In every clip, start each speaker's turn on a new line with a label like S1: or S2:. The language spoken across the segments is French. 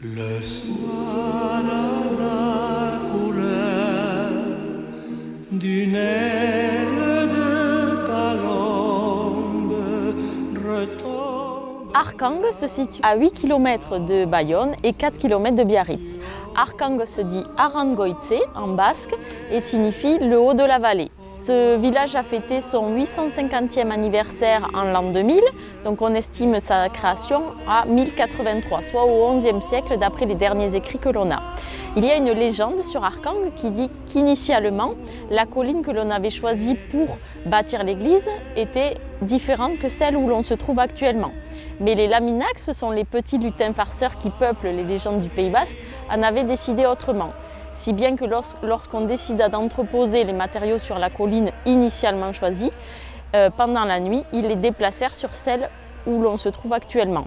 S1: Le soir a la couleur d'une aile de palombe retombe.
S2: Arkang se situe à 8 km de Bayonne et 4 km de Biarritz. Arkang se dit Arangoitze en basque et signifie le haut de la vallée. Ce village a fêté son 850e anniversaire en l'an 2000, donc on estime sa création à 1083, soit au XIe siècle d'après les derniers écrits que l'on a. Il y a une légende sur Arkang qui dit qu'initialement, la colline que l'on avait choisie pour bâtir l'église était différente que celle où l'on se trouve actuellement. Mais les Laminax, ce sont les petits lutins farceurs qui peuplent les légendes du Pays Basque, en avaient décidé autrement. Si bien que lorsqu'on décida d'entreposer les matériaux sur la colline initialement choisie, pendant la nuit, ils les déplacèrent sur celle où l'on se trouve actuellement.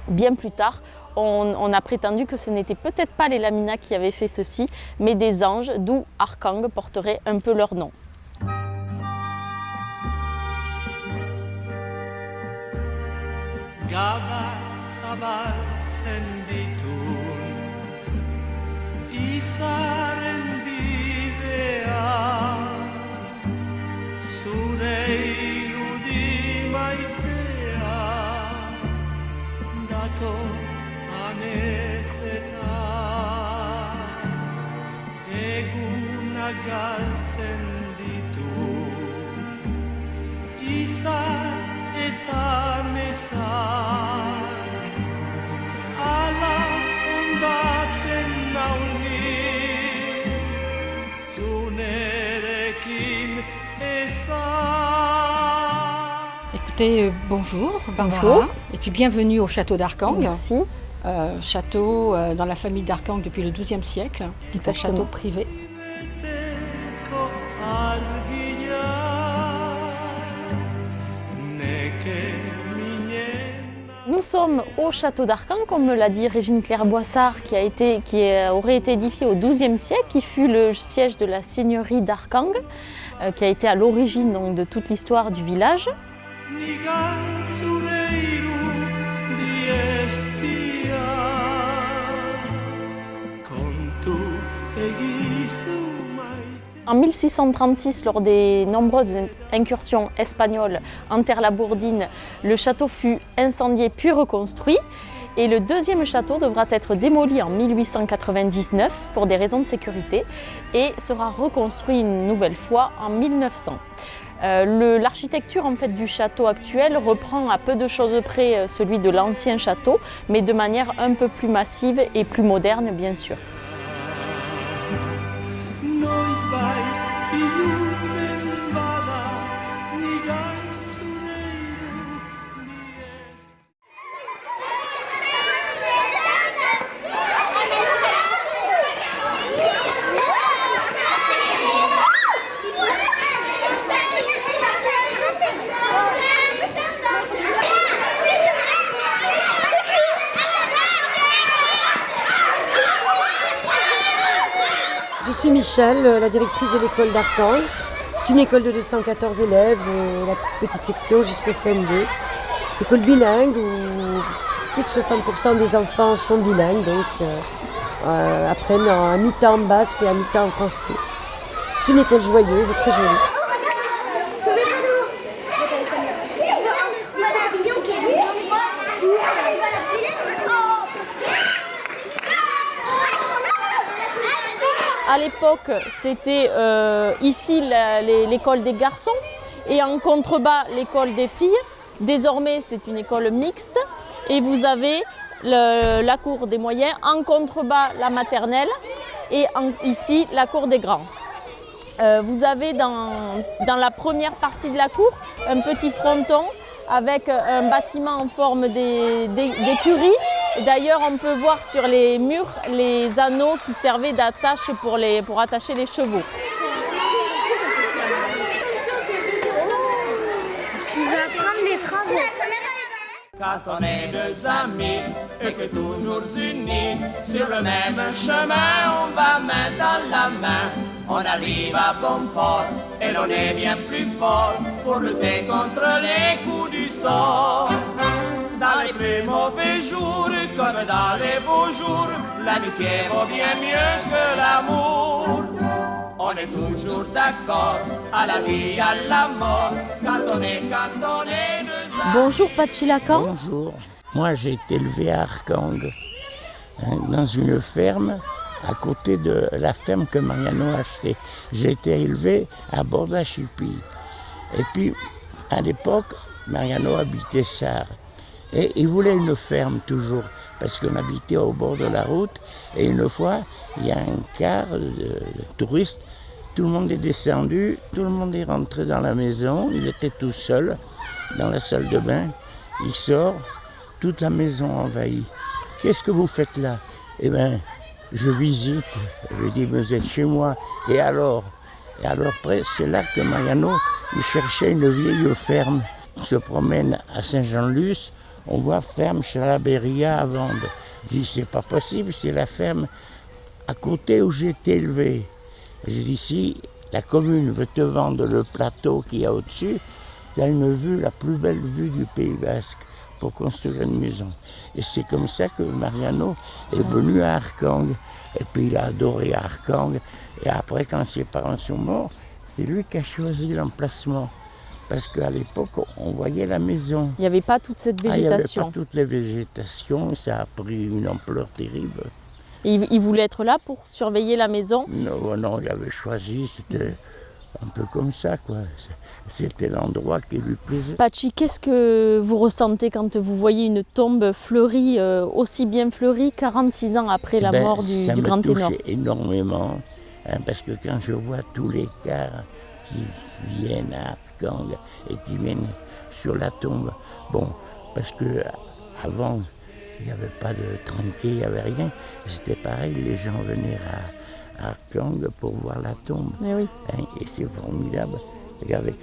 S2: Bien plus tard, on a prétendu que ce n'était peut-être pas les Laminax qui avaient fait ceci, mais des anges, d'où Arkang porterait un peu leur nom.
S1: Izaren bidea, zure irudi maitea, dato anezeta, eguna galtzen ditu, izar eta mezak, ala ondatzen nauni.
S3: Écoutez, bonjour, Barbara.
S2: Bonjour.
S3: Et puis bienvenue au château d'Arkang.
S2: Merci.
S3: Château dans la famille d'Arkang depuis le XIIe siècle, qui est un château privé.
S2: Nous sommes au château d'Arkang, comme me l'a dit Régine Claire-Boissard, qui aurait été édifié au XIIe siècle, qui fut le siège de la seigneurie d'Arkang, qui a été à l'origine donc, de toute l'histoire du village. En 1636, lors des nombreuses incursions espagnoles en Terre-la-Bourdine, le château fut incendié puis reconstruit. Et le deuxième château devra être démoli en 1899 pour des raisons de sécurité et sera reconstruit une nouvelle fois en 1900. L'architecture en fait, du château actuel reprend à peu de choses près celui de l'ancien château, mais de manière un peu plus massive et plus moderne bien sûr.
S4: Je suis Michel, la directrice de l'école d'Arkang. C'est une école de 214 élèves, de la petite section jusqu'au CM2. École bilingue où plus de 60% des enfants sont bilingues, donc apprennent à mi-temps en basque et à mi-temps en français. C'est une école joyeuse et très jolie.
S2: À l'époque, c'était ici l'école des garçons et en contrebas l'école des filles. Désormais, c'est une école mixte et vous avez la cour des moyens, en contrebas la maternelle et ici la cour des grands. Vous avez dans la première partie de la cour un petit fronton avec un bâtiment en forme d'écurie. D'ailleurs, on peut voir sur les murs les anneaux qui servaient d'attache pour attacher les chevaux.
S5: Tu vas prendre les travaux.
S6: Quand on est deux amis et que toujours unis, sur le même chemin, on va main dans la main. On arrive à bon port et l'on est bien plus fort pour lutter contre les coups du sort. Dans les plus mauvais jours comme dans les beaux jours, l'amitié vaut bien mieux que l'amour. On est toujours d'accord, à la vie, à la mort, quand on est deux amis.
S2: Bonjour Pachi Lacan.
S7: Bonjour. Moi, j'ai été élevé à Arkang, dans une ferme à côté de la ferme que Mariano a achetée. J'ai été élevé à Bordachipi. Et puis, à l'époque, Mariano habitait Sarre. Et il voulait une ferme toujours, parce qu'on habitait au bord de la route. Et une fois, il y a un car de touristes, tout le monde est descendu, tout le monde est rentré dans la maison. Il était tout seul, dans la salle de bain. Il sort, toute la maison envahie. Qu'est-ce que vous faites là? Eh bien, je visite. Je lui dis, vous êtes chez moi. Et alors après, c'est là que Mariano, il cherchait une vieille ferme. On se promène à Saint-Jean-Luz, on voit ferme Chalaberia à vendre. Je dis, c'est pas possible, c'est la ferme à côté où j'ai été élevé. J'ai dit, si la commune veut te vendre le plateau qu'il y a au-dessus, tu as une vue, la plus belle vue du Pays Basque, pour construire une maison. Et c'est comme ça que Mariano est venu à Arkang. Et puis il a adoré Arkang. Et après, quand ses parents sont morts, c'est lui qui a choisi l'emplacement. Parce qu'à l'époque, on voyait la maison.
S2: Il n'y avait pas toute cette végétation.
S7: Il n'y avait pas toutes les végétations, ça a pris une ampleur terrible.
S2: Et il voulait être là pour surveiller la maison?
S7: Non, il avait choisi, c'était un peu comme ça, quoi. C'était l'endroit qui lui plaisait.
S2: Pachi, qu'est-ce que vous ressentez quand vous voyez une tombe fleurie, aussi bien fleurie, 46 ans après la mort du grand ténor?
S7: Ça me touche énormément, parce que quand je vois tous les cars qui viennent à Arkang et qui viennent sur la tombe, bon, parce que avant, il n'y avait pas de tranquille, il n'y avait rien, c'était pareil, les gens venaient à Arkang pour voir la tombe.
S2: Eh oui.
S7: Et c'est formidable.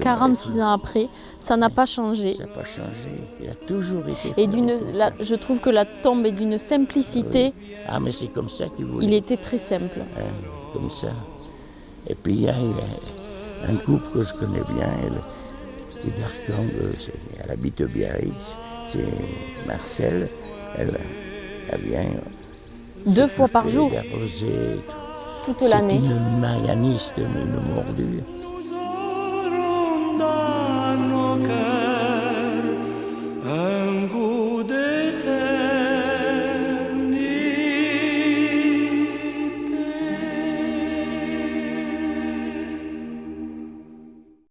S2: 46 ans après, ça n'a pas changé.
S7: Ça n'a pas changé, il a toujours été
S2: Et je trouve que la tombe est d'une simplicité.
S7: Oui. Ah, mais c'est comme ça qu'il voulait.
S2: Il était très simple.
S7: Comme ça. Et puis il y a un couple que je connais bien, qui est d'Arkang, elle habite Biarritz, c'est Marcel, elle vient
S2: 2 fois par jour,
S7: arroser,
S2: toute l'année.
S7: C'est une marianiste, une mordue.